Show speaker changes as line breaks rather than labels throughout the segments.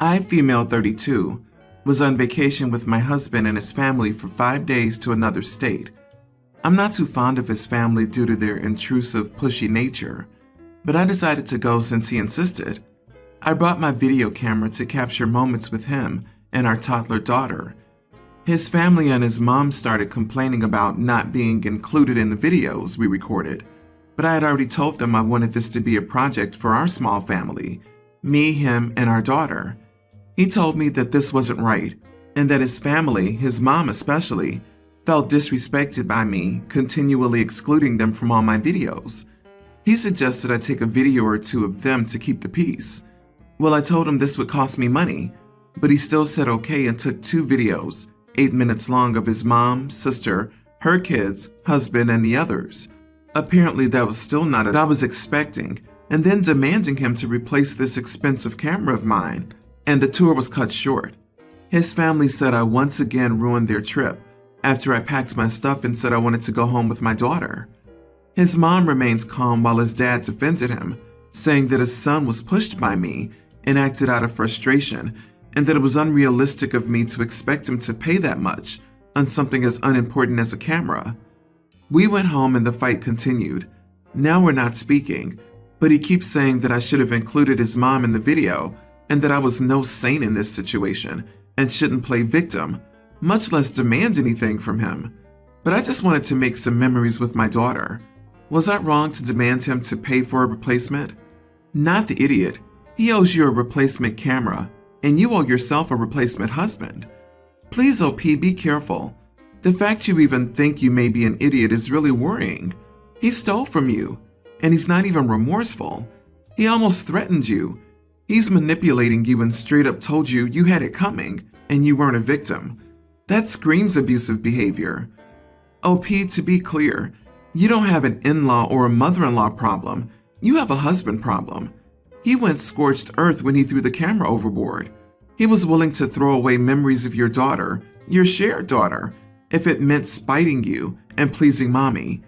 I, female 32, was on vacation with my husband and his family for 5 days to another state. I'm not too fond of his family due to their intrusive, pushy nature, but I decided to go since he insisted. I brought my video camera to capture moments with him and our toddler daughter. His family and his mom started complaining about not being included in the videos we recorded, but I had already told them I wanted this to be a project for our small family, me, him, and our daughter. He told me that this wasn't right, and that his family, his mom especially, felt disrespected by me continually excluding them from all my videos. He suggested I take a video or two of them to keep the peace. Well, I told him this would cost me money, but he still said okay and took 2 videos, 8 minutes long, of his mom, sister, her kids, husband, and the others. Apparently that was still not what I was expecting, and then demanding him to replace this expensive camera of mine, and the tour was cut short. His family said I once again ruined their trip after I packed my stuff and said I wanted to go home with my daughter. His mom remained calm while his dad defended him, saying that his son was pushed by me and acted out of frustration, and that it was unrealistic of me to expect him to pay that much on something as unimportant as a camera. We went home and the fight continued. Now we're not speaking, but he keeps saying that I should have included his mom in the video and that I was no saint in this situation and shouldn't play victim, much less demand anything from him. But I just wanted to make some memories with my daughter. Was I wrong to demand him to pay for a replacement? Not the idiot. He owes you a replacement camera, and you owe yourself a replacement husband. Please, OP, be careful. The fact you even think you may be an idiot is really worrying. He stole from you, and he's not even remorseful. He almost threatened you. He's manipulating you and straight up told you you had it coming and you weren't a victim. That screams abusive behavior. OP, to be clear, you don't have an in-law or a mother-in-law problem. You have a husband problem. He went scorched earth when he threw the camera overboard. He was willing to throw away memories of your daughter, your shared daughter, if it meant spiting you and pleasing mommy.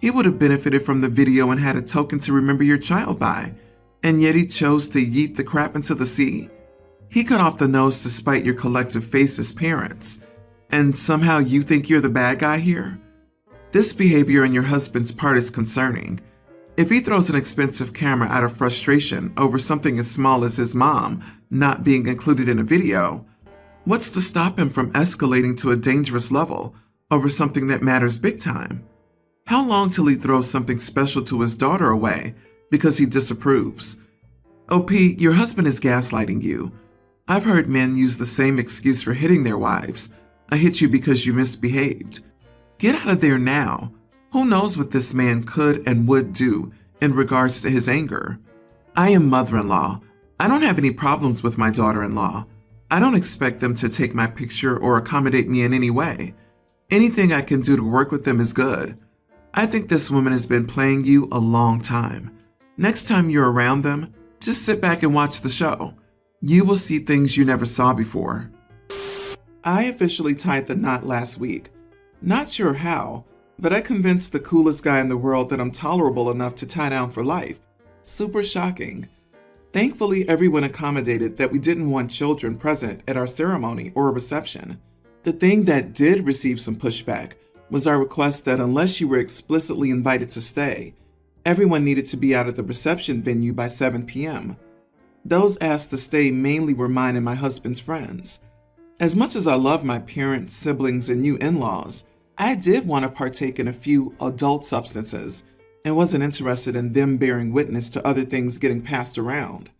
He would have benefited from the video and had a token to remember your child by, and yet he chose to yeet the crap into the sea? He cut off the nose to spite your collective face as parents, and somehow you think you're the bad guy here? This behavior on your husband's part is concerning. If he throws an expensive camera out of frustration over something as small as his mom not being included in a video, what's to stop him from escalating to a dangerous level over something that matters big time? How long till he throws something special to his daughter away because he disapproves? OP, your husband is gaslighting you. I've heard men use the same excuse for hitting their wives. I hit you because you misbehaved. Get out of there now. Who knows what this man could and would do in regards to his anger? I am mother-in-law. I don't have any problems with my daughter-in-law. I don't expect them to take my picture or accommodate me in any way. Anything I can do to work with them is good. I think this woman has been playing you a long time. Next time you're around them, just sit back and watch the show. You will see things you never saw before. I officially tied the knot last week. Not sure how, but I convinced the coolest guy in the world that I'm tolerable enough to tie down for life. Super shocking. Thankfully, everyone accommodated that we didn't want children present at our ceremony or reception. The thing that did receive some pushback was our request that unless you were explicitly invited to stay, everyone needed to be out of the reception venue by 7 p.m. Those asked to stay mainly were mine and my husband's friends. As much as I love my parents, siblings, and new in-laws, I did want to partake in a few adult substances and wasn't interested in them bearing witness to other things getting passed around.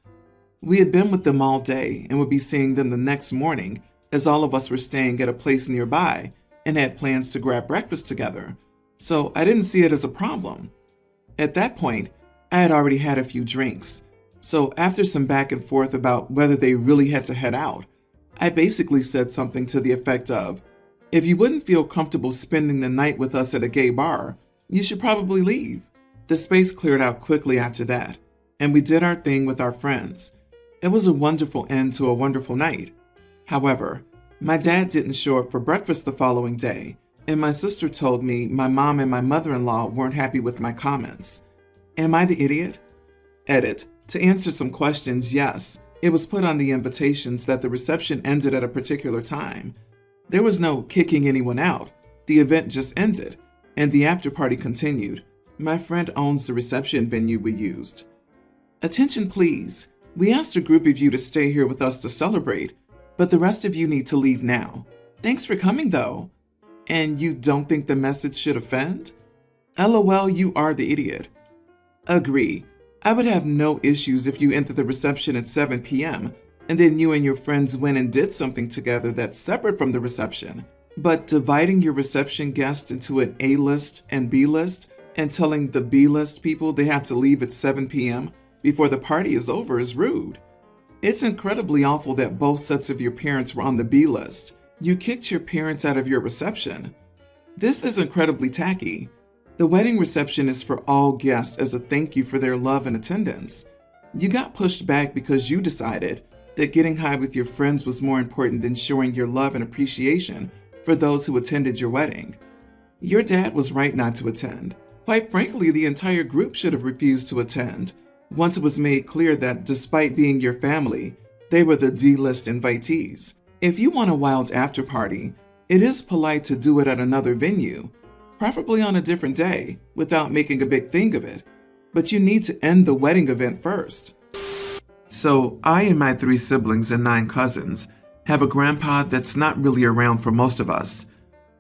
We had been with them all day and would be seeing them the next morning, as all of us were staying at a place nearby and had plans to grab breakfast together, so I didn't see it as a problem. At that point, I had already had a few drinks, so after some back and forth about whether they really had to head out, I basically said something to the effect of, "If you wouldn't feel comfortable spending the night with us at a gay bar, you should probably leave." The space cleared out quickly after that, and we did our thing with our friends. It was a wonderful end to a wonderful night. However, my dad didn't show up for breakfast the following day, and my sister told me my mom and my mother-in-law weren't happy with my comments. Am I the idiot? Edit. To answer some questions, yes, It was put on the invitations that the reception ended at a particular time. There was no kicking anyone out. The event just ended, and the after party continued. My friend owns the reception venue we used. Attention please. We asked a group of you to stay here with us to celebrate, but the rest of you need to leave now. Thanks for coming though. And you don't think the message should offend? LOL, you are the idiot. Agree. I would have no issues if you entered the reception at 7 p.m. and then you and your friends went and did something together that's separate from the reception. But dividing your reception guests into an A-list and B-list and telling the B-list people they have to leave at 7 p.m. before the party is over is rude. It's incredibly awful that both sets of your parents were on the B-list. You kicked your parents out of your reception. This is incredibly tacky. The wedding reception is for all guests as a thank you for their love and attendance. You got pushed back because you decided that getting high with your friends was more important than showing your love and appreciation for those who attended your wedding. Your dad was right not to attend. Quite frankly, the entire group should have refused to attend once it was made clear that despite being your family, they were the D-list invitees. If you want a wild after party, it is polite to do it at another venue, preferably on a different day, without making a big thing of it. But you need to end the wedding event first. So, I and my 3 siblings and 9 cousins have a grandpa that's not really around for most of us.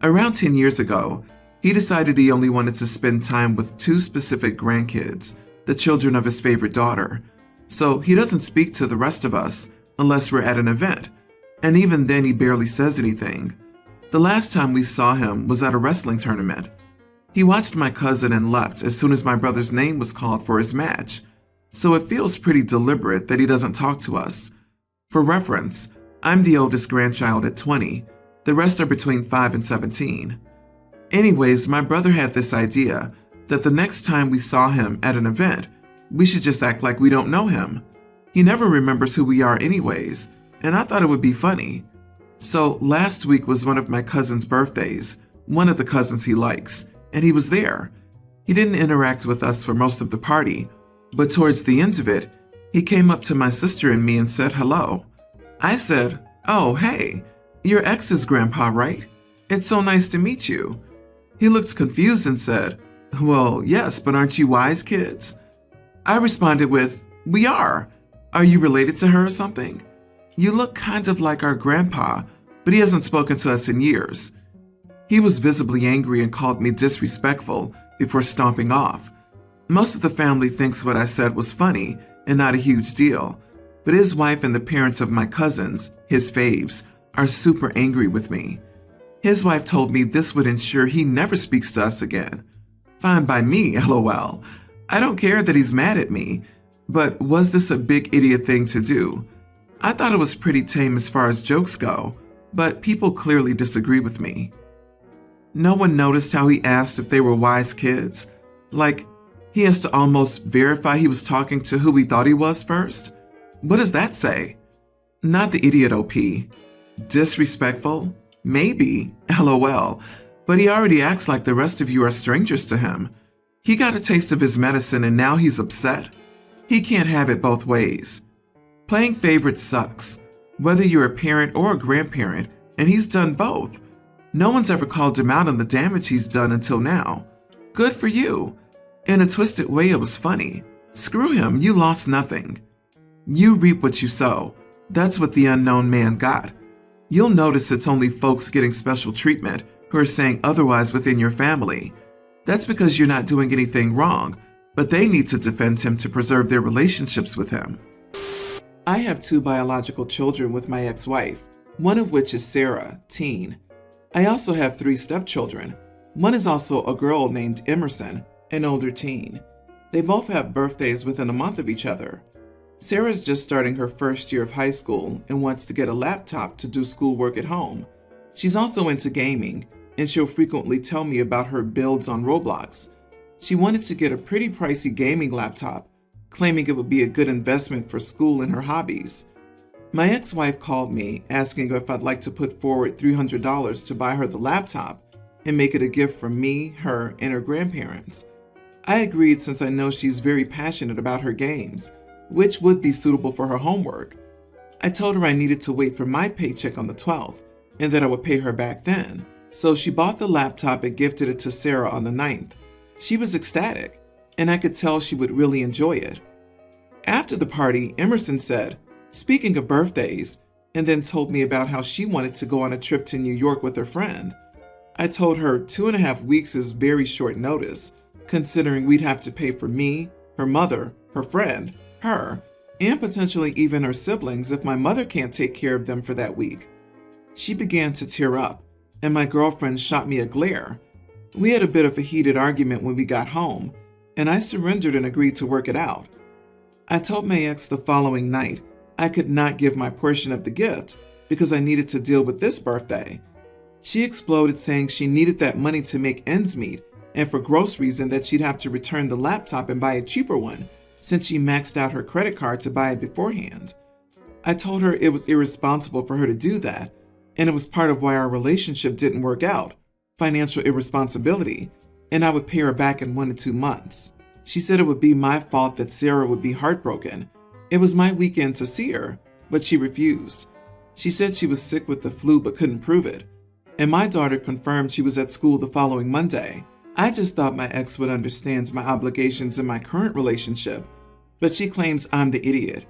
Around 10 years ago, he decided he only wanted to spend time with 2 specific grandkids, the children of his favorite daughter. So he doesn't speak to the rest of us unless we're at an event, and even then he barely says anything. The last time we saw him was at a wrestling tournament. He watched my cousin and left as soon as my brother's name was called for his match, so it feels pretty deliberate that he doesn't talk to us. For reference, I'm the oldest grandchild at 20. The rest are between 5 and 17. Anyways, my brother had this idea that the next time we saw him at an event, we should just act like we don't know him. He never remembers who we are anyways, and I thought it would be funny. So last week was one of my cousin's birthdays, one of the cousins he likes, and he was there. He didn't interact with us for most of the party, but towards the end of it, he came up to my sister and me and said hello. I said, "Oh, hey, you're ex's grandpa, right? It's so nice to meet you." He looked confused and said, "Well, yes, but aren't you wise kids?" I responded with, "We are. Are you related to her or something? You look kind of like our grandpa, but he hasn't spoken to us in years." He was visibly angry and called me disrespectful before stomping off. Most of the family thinks what I said was funny and not a huge deal, but his wife and the parents of my cousins, his faves, are super angry with me. His wife told me this would ensure he never speaks to us again. Fine by me, LOL. I don't care that he's mad at me, but was this a big idiot thing to do? I thought it was pretty tame as far as jokes go, but people clearly disagree with me. No one noticed how he asked if they were wise kids. Like, he has to almost verify he was talking to who he thought he was first? What does that say? Not the idiot OP. Disrespectful? Maybe, LOL. But he already acts like the rest of you are strangers to him. He got a taste of his medicine and now he's upset. He can't have it both ways. Playing favorites sucks, whether you're a parent or a grandparent, and he's done both. No one's ever called him out on the damage he's done until now. Good for you. In a twisted way, it was funny. Screw him, you lost nothing. You reap what you sow. That's what the unknown man got. You'll notice it's only folks getting special treatment who are saying otherwise within your family. That's because you're not doing anything wrong, but they need to defend him to preserve their relationships with him. I have 2 biological children with my ex-wife, one of which is Sarah, teen. I also have 3 stepchildren. One is also a girl named Emerson, an older teen. They both have birthdays within a month of each other. Sarah's just starting her first year of high school and wants to get a laptop to do schoolwork at home. She's also into gaming, and she'll frequently tell me about her builds on Roblox. She wanted to get a pretty pricey gaming laptop, claiming it would be a good investment for school and her hobbies. My ex-wife called me asking if I'd like to put forward $300 to buy her the laptop and make it a gift from me, her, and her grandparents. I agreed since I know she's very passionate about her games, which would be suitable for her homework. I told her I needed to wait for my paycheck on the 12th and that I would pay her back then. So she bought the laptop and gifted it to Sarah on the 9th. She was ecstatic, and I could tell she would really enjoy it. After the party, Emerson said, "Speaking of birthdays," and then told me about how she wanted to go on a trip to New York with her friend. I told her 2.5 weeks is very short notice, considering we'd have to pay for me, her mother, her friend, her, and potentially even her siblings if my mother can't take care of them for that week. She began to tear up, and my girlfriend shot me a glare. We had a bit of a heated argument when we got home, and I surrendered and agreed to work it out. I told my ex the following night I could not give my portion of the gift because I needed to deal with this birthday. She exploded, saying she needed that money to make ends meet and for groceries, and that she'd have to return the laptop and buy a cheaper one since she maxed out her credit card to buy it beforehand. I told her it was irresponsible for her to do that, and it was part of why our relationship didn't work out, financial irresponsibility, and I would pay her back in 1 to 2 months. She said it would be my fault that Sarah would be heartbroken. It was my weekend to see her, but she refused. She said she was sick with the flu but couldn't prove it, and my daughter confirmed she was at school the following Monday. I just thought my ex would understand my obligations in my current relationship, but she claims I'm the idiot.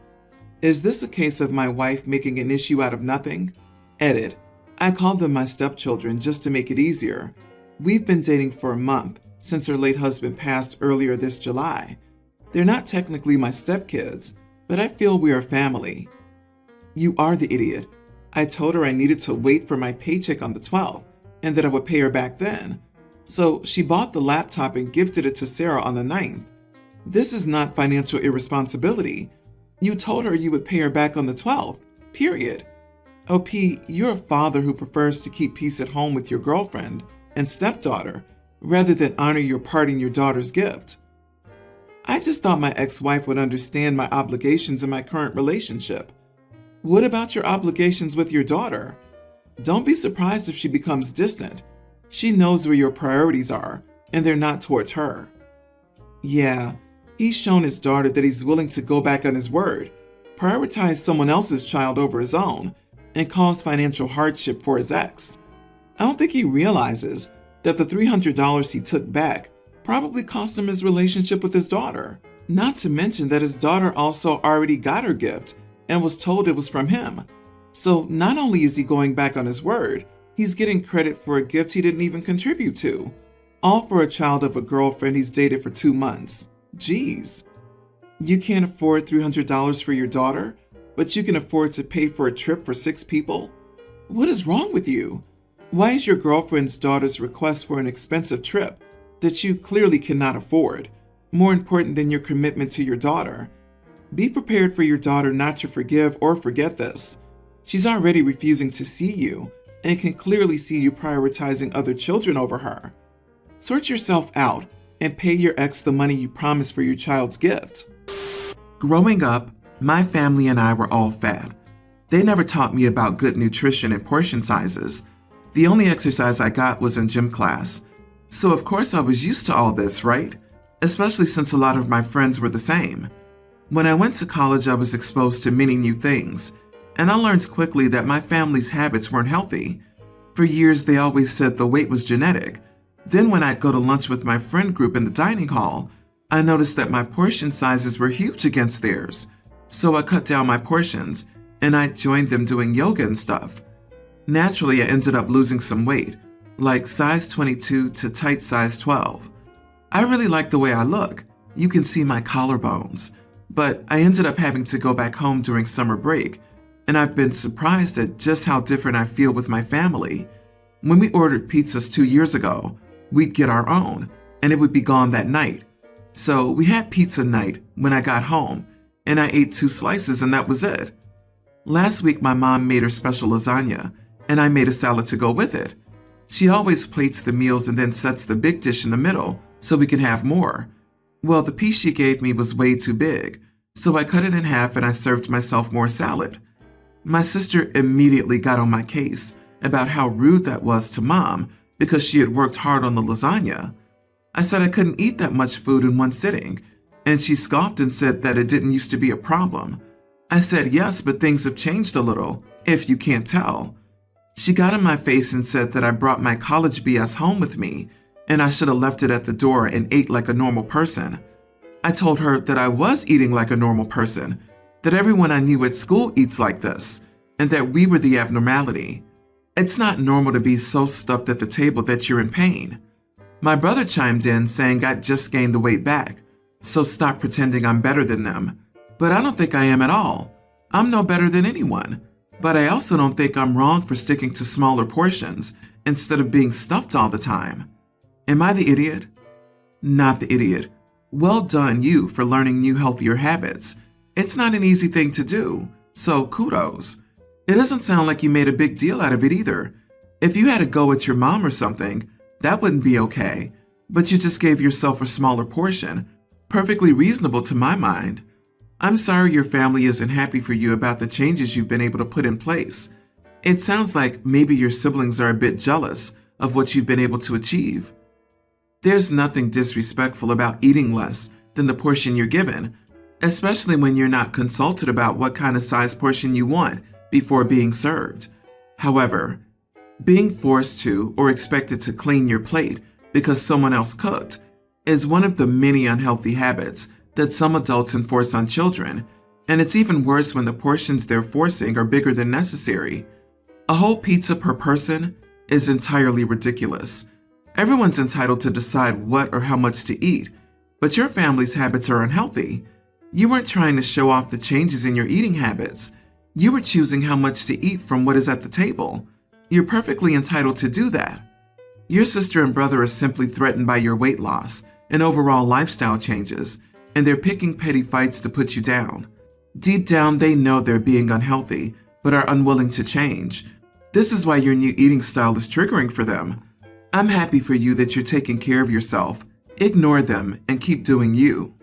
Is this a case of my wife making an issue out of nothing? Edit. I called them my stepchildren just to make it easier. We've been dating for a month since her late husband passed earlier this July. They're not technically my stepkids, but I feel we are family. You are the idiot. I told her I needed to wait for my paycheck on the 12th and that I would pay her back then. So she bought the laptop and gifted it to Sarah on the 9th. This is not financial irresponsibility. You told her you would pay her back on the 12th, period. OP, you're a father who prefers to keep peace at home with your girlfriend and stepdaughter rather than honor your part in your daughter's gift. I just thought my ex-wife would understand my obligations in my current relationship. What about your obligations with your daughter? Don't be surprised if she becomes distant. She knows where your priorities are, and they're not towards her. Yeah, he's shown his daughter that he's willing to go back on his word, prioritize someone else's child over his own, and cause financial hardship for his ex. I don't think he realizes that the $300 he took back probably cost him his relationship with his daughter. Not to mention that his daughter also already got her gift and was told it was from him. So not only is he going back on his word, he's getting credit for a gift he didn't even contribute to. All for a child of a girlfriend he's dated for 2 months. Jeez. You can't afford $300 for your daughter, but you can afford to pay for a trip for 6 people? What is wrong with you? Why is your girlfriend's daughter's request for an expensive trip that you clearly cannot afford more important than your commitment to your daughter? Be prepared for your daughter not to forgive or forget this. She's already refusing to see you and can clearly see you prioritizing other children over her. Sort yourself out and pay your ex the money you promised for your child's gift. Growing up, my family and I were all fat. They never taught me about good nutrition and portion sizes. The only exercise I got was in gym class. So of course I was used to all this, right? Especially since a lot of my friends were the same. When I went to college, I was exposed to many new things, and I learned quickly that my family's habits weren't healthy. For years, they always said the weight was genetic. Then when I'd go to lunch with my friend group in the dining hall, I noticed that my portion sizes were huge against theirs. So I cut down my portions, and I joined them doing yoga and stuff. Naturally, I ended up losing some weight, like size 22 to tight size 12. I really like the way I look. You can see my collarbones. But I ended up having to go back home during summer break, and I've been surprised at just how different I feel with my family. When we ordered pizzas 2 years ago, we'd get our own, and it would be gone that night. So we had pizza night when I got home, and I ate 2 slices and that was it. Last week my mom made her special lasagna, and I made a salad to go with it. She always plates the meals and then sets the big dish in the middle so we can have more. Well, the piece she gave me was way too big, so I cut it in half and I served myself more salad. My sister immediately got on my case about how rude that was to Mom because she had worked hard on the lasagna. I said I couldn't eat that much food in one sitting, and she scoffed and said that it didn't used to be a problem. I said yes, but things have changed a little, if you can't tell. She got in my face and said that I brought my college BS home with me, and I should have left it at the door and ate like a normal person. I told her that I was eating like a normal person, that everyone I knew at school eats like this, and that we were the abnormality. It's not normal to be so stuffed at the table that you're in pain. My brother chimed in saying I'd just gained the weight back, so stop pretending I'm better than them. But I don't think I am at all. I'm no better than anyone. But I also don't think I'm wrong for sticking to smaller portions instead of being stuffed all the time. Am I the idiot? Not the idiot. Well done you for learning new healthier habits. It's not an easy thing to do, so kudos. It doesn't sound like you made a big deal out of it either. If you had a go at your mom or something, that wouldn't be okay. But you just gave yourself a smaller portion. Perfectly reasonable to my mind. I'm sorry your family isn't happy for you about the changes you've been able to put in place. It sounds like maybe your siblings are a bit jealous of what you've been able to achieve. There's nothing disrespectful about eating less than the portion you're given, especially when you're not consulted about what kind of size portion you want before being served. However, being forced to or expected to clean your plate because someone else cooked is one of the many unhealthy habits that some adults enforce on children, and it's even worse when the portions they're forcing are bigger than necessary. A whole pizza per person is entirely ridiculous. Everyone's entitled to decide what or how much to eat, but your family's habits are unhealthy. You weren't trying to show off the changes in your eating habits. You were choosing how much to eat from what is at the table. You're perfectly entitled to do that. Your sister and brother are simply threatened by your weight loss and overall lifestyle changes, and they're picking petty fights to put you down. Deep down, they know they're being unhealthy, but are unwilling to change. This is why your new eating style is triggering for them. I'm happy for you that you're taking care of yourself. Ignore them and keep doing you.